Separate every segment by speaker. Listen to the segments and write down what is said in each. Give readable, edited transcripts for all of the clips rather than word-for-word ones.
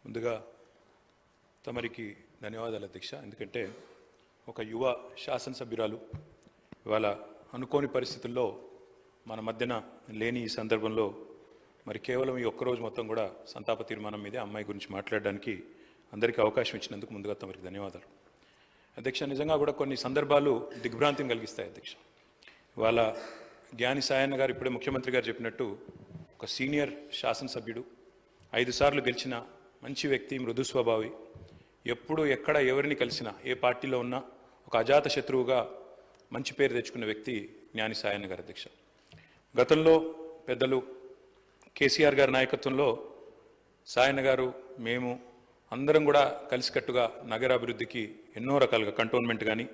Speaker 1: ముందుగా తమరికి ధన్యవాదాలు అధ్యక్ష. ఎందుకంటే ఒక యువ శాసనసభ్యురాలు ఇవాళ అనుకోని పరిస్థితుల్లో మన మధ్యన లేని ఈ సందర్భంలో మరి కేవలం ఈ ఒక్కరోజు మొత్తం కూడా సంతాప తీర్మానం మీదే అమ్మాయి గురించి మాట్లాడడానికి అందరికీ అవకాశం ఇచ్చినందుకు ముందుగా తమరికి ధన్యవాదాలు అధ్యక్ష. నిజంగా కూడా కొన్ని సందర్భాలు దిగ్భ్రాంతిని కలిగిస్తాయి అధ్యక్ష. ఇవాళ జ్ఞాని సాయన్న గారు ఇప్పుడే ముఖ్యమంత్రి గారు చెప్పినట్టు ఒక సీనియర్ శాసనసభ్యుడు, 5 సార్లు గెలిచిన మంచి వ్యక్తి, మృదు స్వభావి, ఎప్పుడు ఎక్కడ ఎవరిని కలిసినా ఏ పార్టీలో ఉన్నా ఒక అజాత శత్రువుగా మంచి పేరు తెచ్చుకున్న వ్యక్తి జ్ఞాని సాయన్న గారు అధ్యక్ష. గతంలో పెద్దలు కేసీఆర్ గారి నాయకత్వంలో సాయన్న గారు మేము అందరం కూడా కలిసికట్టుగా నగర అభివృద్ధికి ఎన్నో రకాలుగా కంటోన్మెంట్ కానీ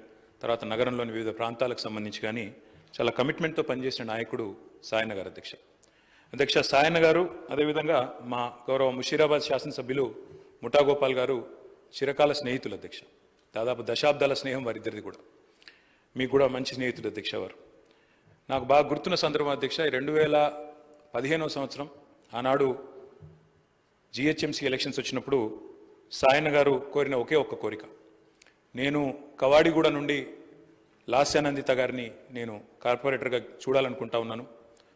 Speaker 1: తర్వాత నగరంలోని వివిధ ప్రాంతాలకు సంబంధించి కానీ చాలా కమిట్మెంట్తో పనిచేసిన నాయకుడు సాయన్న గారు అధ్యక్ష. సాయన్న గారు అదేవిధంగా మా గౌరవ ముషీరాబాద్ శాసనసభ్యులు ముఠా గోపాల్ గారు చిరకాల స్నేహితులు అధ్యక్ష. దాదాపు దశాబ్దాల స్నేహం వారిద్దరిది కూడా. మీకు కూడా మంచి స్నేహితులు అధ్యక్ష వారు. నాకు బాగా గుర్తున్న సందర్భం అధ్యక్ష, 2015వ సంవత్సరం ఆనాడు జిహెచ్ఎంసీ ఎలక్షన్స్ వచ్చినప్పుడు సాయన్న గారు కోరిన ఒకే ఒక్క కోరిక, నేను కవాడిగూడ నుండి లాస్యానందిత గారిని నేను కార్పొరేటర్గా చూడాలనుకుంటా ఉన్నాను,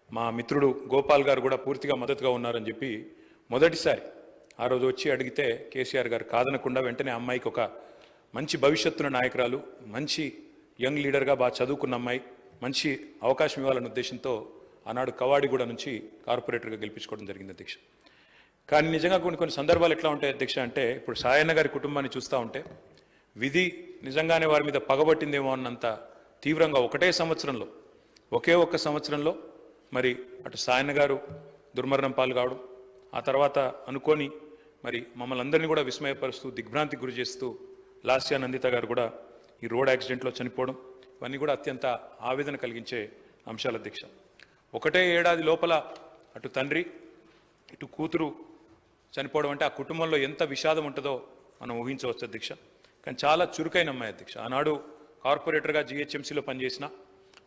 Speaker 1: మా మిత్రుడు గోపాల్ గారు కూడా పూర్తిగా మద్దతుగా ఉన్నారని చెప్పి మొదటిసారి ఆ రోజు వచ్చి అడిగితే కేసీఆర్ గారు కాదనకుండా వెంటనే అమ్మాయికి ఒక మంచి భవిష్యత్తున్న నాయకురాలు, మంచి యంగ్ లీడర్గా బాగా చదువుకున్న అమ్మాయి, మంచి అవకాశం ఇవ్వాలన్న ఉద్దేశంతో ఆనాడు కవాడిగూడ నుంచి కార్పొరేటర్గా గెలిపించుకోవడం జరిగింది అధ్యక్ష. కానీ నిజంగా కొన్ని సందర్భాలు ఎట్లా ఉంటాయి అధ్యక్ష అంటే, ఇప్పుడు సాయన్న గారి కుటుంబాన్ని చూస్తూ ఉంటే విధి నిజంగానే వారి మీద పగబట్టిందేమో అన్నంత తీవ్రంగా ఒకే ఒక్క సంవత్సరంలో మరి అటు సాయన్న గారు దుర్మరణం పాలు కావడం, ఆ తర్వాత అనుకోని మరి మమ్మల్ని అందరినీ కూడా విస్మయపరుస్తూ దిగ్భ్రాంతికి గురి చేస్తూ లాస్యానందిత గారు కూడా ఈ రోడ్ యాక్సిడెంట్లో చనిపోవడం, ఇవన్నీ కూడా అత్యంత ఆవేదన కలిగించే అంశాలు అధ్యక్ష. ఒకటే ఏడాది లోపల అటు తండ్రి ఇటు కూతురు చనిపోవడం అంటే ఆ కుటుంబంలో ఎంత విషాదం ఉంటుందో మనం ఊహించవచ్చు అధ్యక్ష. కానీ చాలా చురుకైన అమ్మాయి అధ్యక్ష. ఆనాడు కార్పొరేటర్గా జిహెచ్ఎంసీలో పనిచేసిన,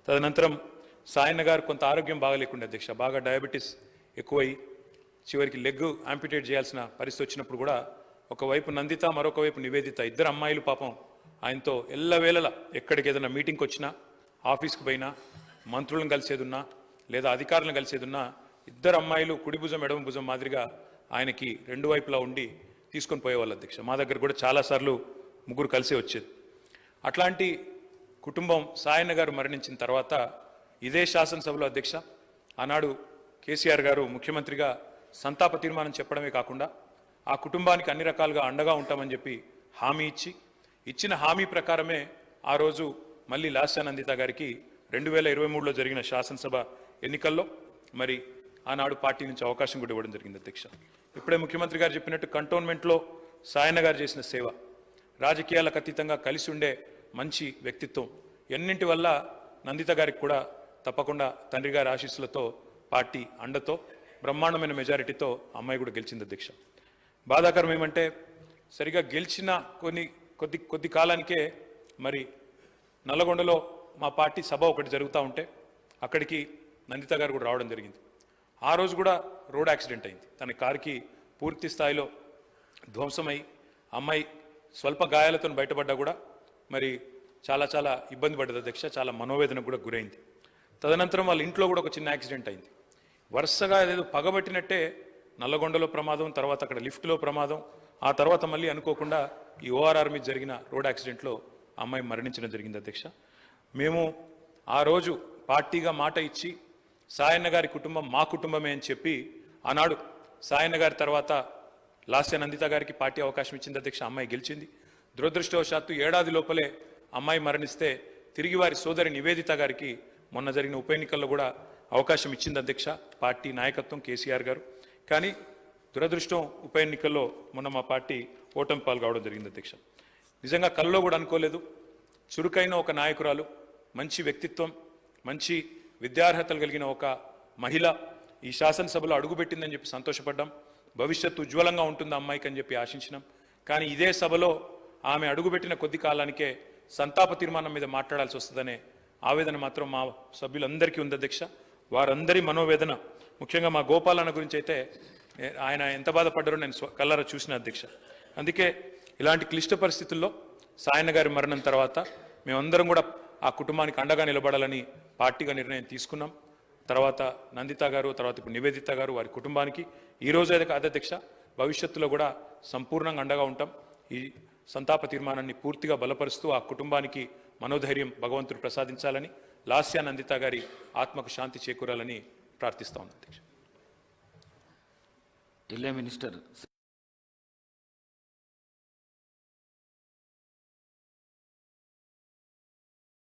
Speaker 1: తదనంతరం సాయన్న గారు కొంత ఆరోగ్యం బాగలేకుండా అధ్యక్ష, బాగా డయాబెటీస్ ఎక్కువై చివరికి లెగ్ యాంపిటేట్ చేయాల్సిన పరిస్థితి వచ్చినప్పుడు కూడా ఒకవైపు నందిత మరొక వైపు నివేదిత, ఇద్దరు అమ్మాయిలు పాపం ఆయనతో ఎల్లవేళలా ఎక్కడికి ఏదైనా మీటింగ్కి వచ్చినా, ఆఫీస్కి పోయినా, మంత్రులను కలిసేదున్నా లేదా అధికారులను కలిసేదున్నా ఇద్దరు అమ్మాయిలు కుడి భుజం ఎడమ భుజం మాదిరిగా ఆయనకి రెండు వైపులా ఉండి తీసుకొని పోయేవాళ్ళు అధ్యక్ష. మా దగ్గర కూడా చాలాసార్లు ముగ్గురు కలిసే వచ్చేది. అట్లాంటి కుటుంబం సాయన్న గారు మరణించిన తర్వాత ఇదే శాసనసభలో అధ్యక్ష ఆనాడు కేసీఆర్ గారు ముఖ్యమంత్రిగా సంతాప తీర్మానం చెప్పడమే కాకుండా ఆ కుటుంబానికి అన్ని రకాలుగా అండగా ఉంటామని చెప్పి హామీ ఇచ్చిన హామీ ప్రకారమే ఆ రోజు మళ్ళీ లాస్యానందిత గారికి 2023లో జరిగిన శాసనసభ ఎన్నికల్లో మరి ఆనాడు పార్టీ నుంచి అవకాశం కూడా ఇవ్వడం జరిగింది అధ్యక్ష. ఇప్పుడే ముఖ్యమంత్రి గారు చెప్పినట్టు కంటోన్మెంట్లో సాయన్న గారు చేసిన సేవ, రాజకీయాలకు అతీతంగా కలిసి ఉండే మంచి వ్యక్తిత్వం, ఎన్నింటి వల్ల నందిత గారికి కూడా తప్పకుండా తండ్రి గారి ఆశీస్సులతో పార్టీ అండతో బ్రహ్మాండమైన మెజారిటీతో అమ్మాయి కూడా గెలిచింది అధ్యక్ష. బాధాకరం ఏమంటే సరిగా గెలిచిన కొద్ది కాలానికే మరి నల్లగొండలో మా పార్టీ సభ ఒకటి జరుగుతూ ఉంటే అక్కడికి నందిత గారు కూడా రావడం జరిగింది. ఆ రోజు కూడా రోడ్ యాక్సిడెంట్ అయింది. తన కారుకి పూర్తి స్థాయిలో ధ్వంసమై అమ్మాయి స్వల్ప గాయాలతో బయటపడ్డా కూడా మరి చాలా ఇబ్బంది పడ్డది అధ్యక్ష. చాలా మనోవేదనకు కూడా గురైంది. తదనంతరం వాళ్ళ ఇంట్లో కూడా ఒక చిన్న యాక్సిడెంట్ అయింది. వరుసగా ఏదో పగబట్టినట్టే నల్లగొండలో ప్రమాదం, తర్వాత అక్కడ లిఫ్ట్లో ప్రమాదం, ఆ తర్వాత మళ్ళీ అనుకోకుండా ఈ ఓఆర్ఆర్ మీద జరిగిన రోడ్ యాక్సిడెంట్లో అమ్మాయి మరణించడం జరిగింది అధ్యక్ష. మేము ఆ రోజు పార్టీగా మాట ఇచ్చి సాయన్న గారి కుటుంబం మా కుటుంబమే అని చెప్పి ఆనాడు సాయన్న గారి తర్వాత లాస్యానందిత గారికి పార్టీ అవకాశం ఇచ్చింది అధ్యక్ష. అమ్మాయి గెలిచింది. దురదృష్టవశాత్తు ఏడాది లోపలే అమ్మాయి మరణిస్తే తిరిగి వారి సోదరి నివేదిత గారికి మొన్న జరిగిన ఉప ఎన్నికల్లో కూడా అవకాశం ఇచ్చింది అధ్యక్ష పార్టీ నాయకత్వం, కేసీఆర్ గారు. కానీ దురదృష్టం ఉప ఎన్నికల్లో మొన్న మా పార్టీ ఓటమి పాలు కావడం జరిగింది అధ్యక్ష. నిజంగా కల్లో కూడా అనుకోలేదు. చురుకైన ఒక నాయకురాలు, మంచి వ్యక్తిత్వం, మంచి విద్యార్హతలు కలిగిన ఒక మహిళ ఈ శాసనసభలో అడుగుపెట్టిందని చెప్పి సంతోషపడ్డాం. భవిష్యత్తు ఉజ్వలంగా ఉంటుంది అమ్మాయికి అని చెప్పి ఆశించినాం. కానీ ఇదే సభలో ఆమె అడుగుపెట్టిన కొద్ది కాలానికే సంతాప తీర్మానం మీద మాట్లాడాల్సి వస్తుందనే ఆవేదన మాత్రం మా సభ్యులందరికీ ఉంది అధ్యక్ష. వారందరి మనోవేదన, ముఖ్యంగా మా గోపాలన్న గురించి అయితే ఆయన ఎంత బాధపడ్డారో నేను కళ్ళారా చూసిన అధ్యక్ష. అందుకే ఇలాంటి క్లిష్ట పరిస్థితుల్లో సాయన్న గారి మరణం తర్వాత మేమందరం కూడా ఆ కుటుంబానికి అండగా నిలబడాలని పార్టీగా నిర్ణయం తీసుకున్నాం. తర్వాత నందిత గారు, తర్వాత ఇప్పుడు నివేదిత గారు, వారి కుటుంబానికి ఈ రోజు అయితే కాదు అధ్యక్ష, భవిష్యత్తులో కూడా సంపూర్ణంగా అండగా ఉంటాం. ఈ సంతాప తీర్మానాన్ని పూర్తిగా బలపరుస్తూ ఆ కుటుంబానికి మనోధైర్యం భగవంతుడు ప్రసాదించాలని, లాస్యా నందిత గారి ఆత్మకు శాంతి చేకూరాలని ప్రార్థిస్తా ఉన్నాం అధ్యక్ష.
Speaker 2: మినిస్టర్